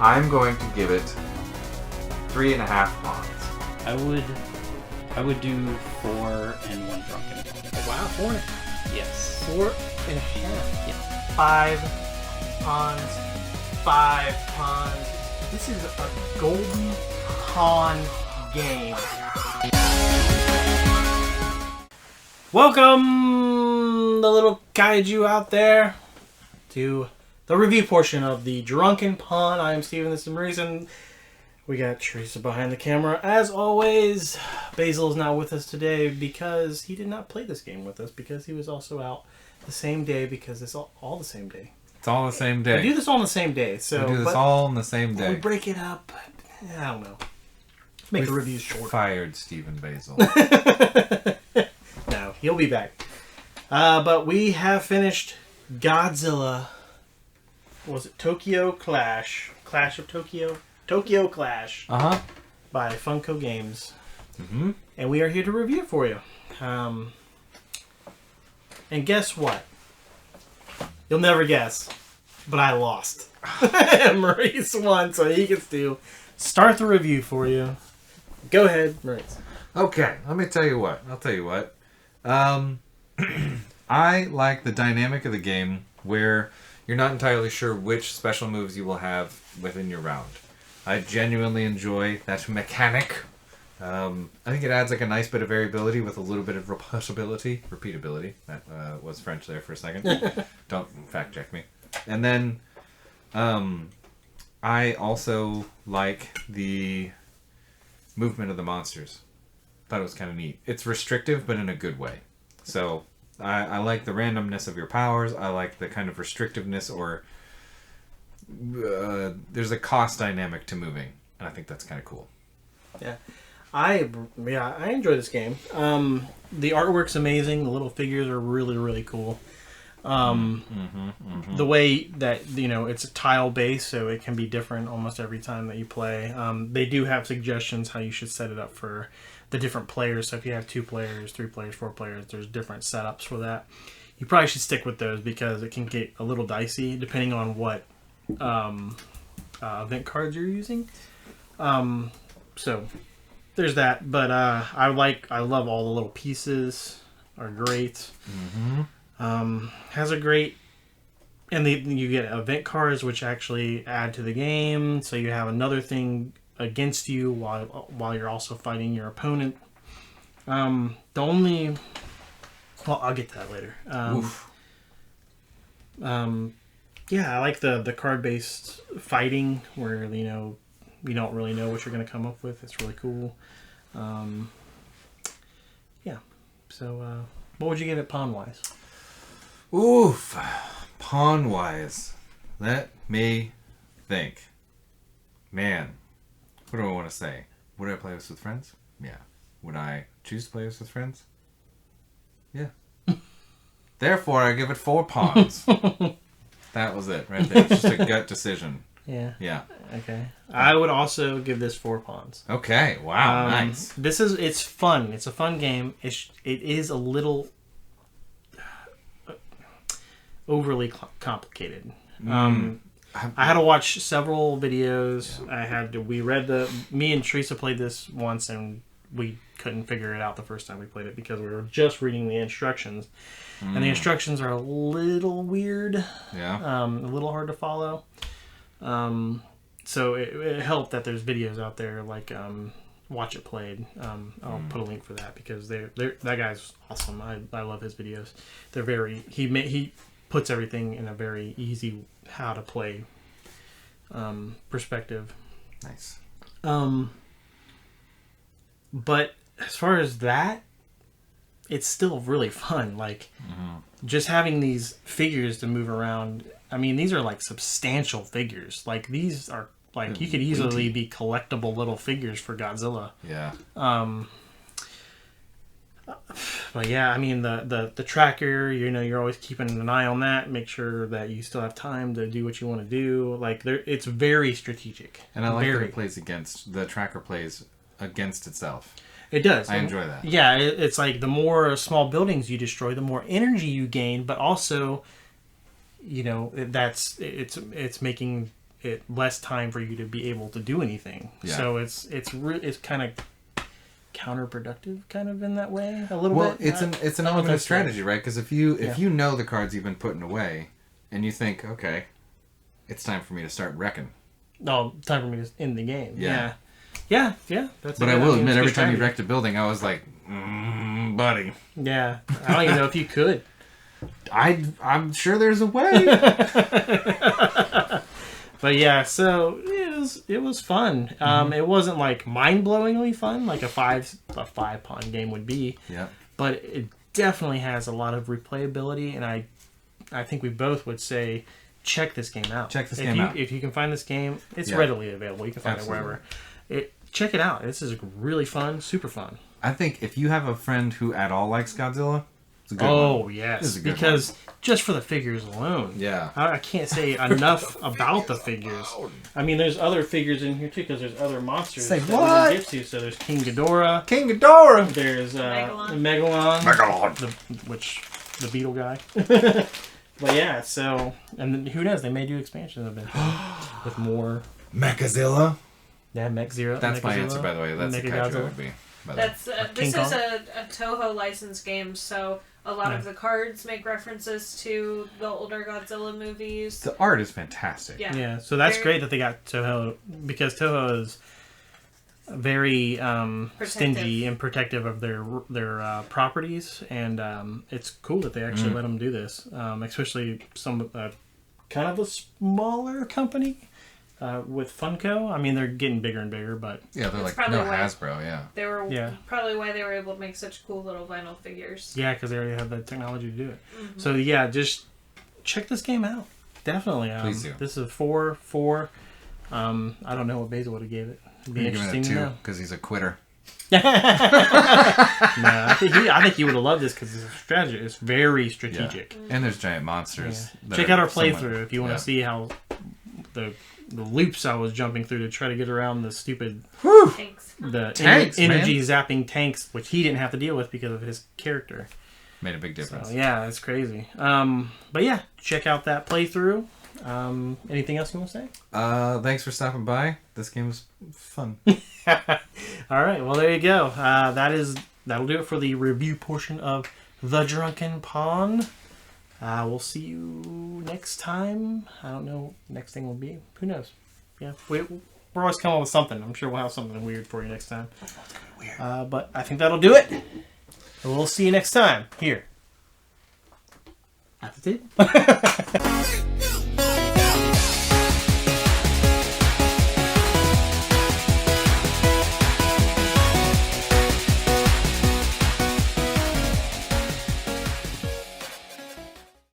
I'm going to give it 3.5 pawns. I would do 4 and 1 drunken. Wow, 4. Yes. 4.5. Yeah. 5 pawns. 5 pawns. This is a golden pawn game. Welcome, the little kaiju out there, to the review portion of the Drunken Pawn. I am Stephen, this is Maurice, and we got Teresa behind the camera. As always, Basil is not with us today because he did not play this game with us because he was also out the same day because it's all the same day. It's all the same day. We do this all on the same day. So we do this all on the same day. We break it up. I don't know. Make the reviews short. Fired Stephen Basil. No, he'll be back. But we have finished Godzilla. What was it Tokyo Clash? Clash of Tokyo? Tokyo Clash. Uh-huh. By Funko Games. Mm-hmm. And we are here to review it for you. And guess what? You'll never guess. But I lost. Maurice won, so he gets to start the review for you. Go ahead, Maurice. Okay, let me tell you what. I'll tell you what. I like the dynamic of the game where you're not entirely sure which special moves you will have within your round. I genuinely enjoy that mechanic. I think it adds like a nice bit of variability with a little bit of repeatability. That was French there for a second. Don't fact check me. And then I also like the movement of the monsters. Thought it was kind of neat. It's restrictive, but in a good way. So I like the randomness of your powers. I like the kind of restrictiveness, or there's a cost dynamic to moving, and I think that's kind of cool. Yeah, I enjoy this game. The artwork's amazing. The little figures are really, really cool. The way that, it's a tile base, so it can be different almost every time that you play. They do have suggestions how you should set it up for the different players. So if you have 2 players, 3 players, 4 players, there's different setups for that. You probably should stick with those because it can get a little dicey depending on what event cards you're using. So there's that. But I love all the little pieces. Are great. Has a great, and you get event cards which actually add to the game, so you have another thing against you while you're also fighting your opponent. I'll get to that later. Yeah, I like the card-based fighting where you don't really know what you're going to come up with. It's really cool. Yeah. So what would you give it pawn-wise? Oof. Pawn-wise. Let me think. Man. What do I want to say? Would I play this with friends? Yeah. Would I choose to play this with friends? Yeah. Therefore, I give it 4 pawns. That was it right there. It's just a gut decision. Yeah. Yeah. Okay. I would also give this 4 pawns. Okay. Wow. Nice. It's fun. It's a fun game. It is a little overly complicated. I had to watch several videos. Me and Teresa played this once and we couldn't figure it out the first time we played it because we were just reading the instructions. And the instructions are a little weird. Yeah. A little hard to follow. So it helped that there's videos out there like Watch It Played. I'll put a link for that because that guy's awesome. I love his videos. They're very he puts everything in a very easy how to play perspective. Nice. But as far as that, it's still really fun. Like just having these figures to move around. I mean, these are like substantial figures. Like these are like you could easily be collectible little figures for Godzilla. Yeah. But yeah, I mean the tracker, you're always keeping an eye on that, make sure that you still have time to do what you want to do. Like it's very strategic. And I like that it plays the tracker plays against itself. It does. I enjoy that. Yeah, it's like the more small buildings you destroy, the more energy you gain, but also, it's making it less time for you to be able to do anything. Yeah. So it's kind of counterproductive, kind of in that way, a little Well, bit. it's an element of strategy, right? Because if you know the cards you've been putting away, and you think, okay, it's time for me to start wrecking. No, time for me to end the game. Yeah. Yeah. That's. But I will admit, every time you wrecked a building, I was like, buddy. Yeah, I don't even know if you could. I'm sure there's a way. But yeah, so it was fun. It wasn't like mind-blowingly fun like a five pawn game would be. Yeah. But it definitely has a lot of replayability, and I think we both would say check this game out. Check this game out. If you can find this game, it's Yeah. readily available. You can find Absolutely. it wherever. Check it out. This is really fun, super fun. I think if you have a friend who at all likes Godzilla, it's a good Oh one. yes, This is a good because just for the figures alone, Yeah. I can't say enough about the figures. I mean, there's other figures in here too, because there's other monsters Say that we what? didn't get to. So there's King Ghidorah, King Ghidorah. there's Megalon. Megalon. the beetle guy. But yeah, so and then, who knows? They may do expansions of it with more. Mechazilla. Yeah, Mech Zero. That's my Mechagodzilla, answer, by the way. That's the Mechagodzilla. country I would be. by the way. That's King this is Kong? a Toho licensed game, so a lot of the cards make references to the older Godzilla movies. The art is fantastic. Yeah. Yeah, so that's Very- great that they got Toho, because Toho is very stingy and protective of their properties, and it's cool that they actually let them do this, especially some kind of a smaller company with Funko. I mean, they're getting bigger and bigger, but Yeah, they're It's like, no, probably why- Hasbro, yeah. They were Yeah. probably why they were able to make such cool little vinyl figures. yeah, because they already have the technology to do it. So yeah, just check this game out. Definitely. Please do. This is 4. I don't know what Basil would have gave it. It'd be You're giving interesting it to 2 know. because he's a quitter. No, I think you would have loved this because it's a strategy. It's very strategic. And there's giant monsters. that Check are out our somewhat- playthrough if you want to yeah. see how the loops I was jumping through to try to get around the stupid Thanks. Tanks, energy zapping tanks, which he didn't have to deal with because of his character. Made a big difference. So, yeah, it's crazy. But yeah, check out that playthrough. Anything else you want to say? Thanks for stopping by. This game was fun. All right, well there you go. That'll do it for the review portion of The Drunken Pawn. We'll see you next time. I don't know what next thing will be. Who knows? Yeah, we're always coming up with something. I'm sure we'll have something weird for you next time. Weird. But I think that'll do it. We'll see you next time here at the table.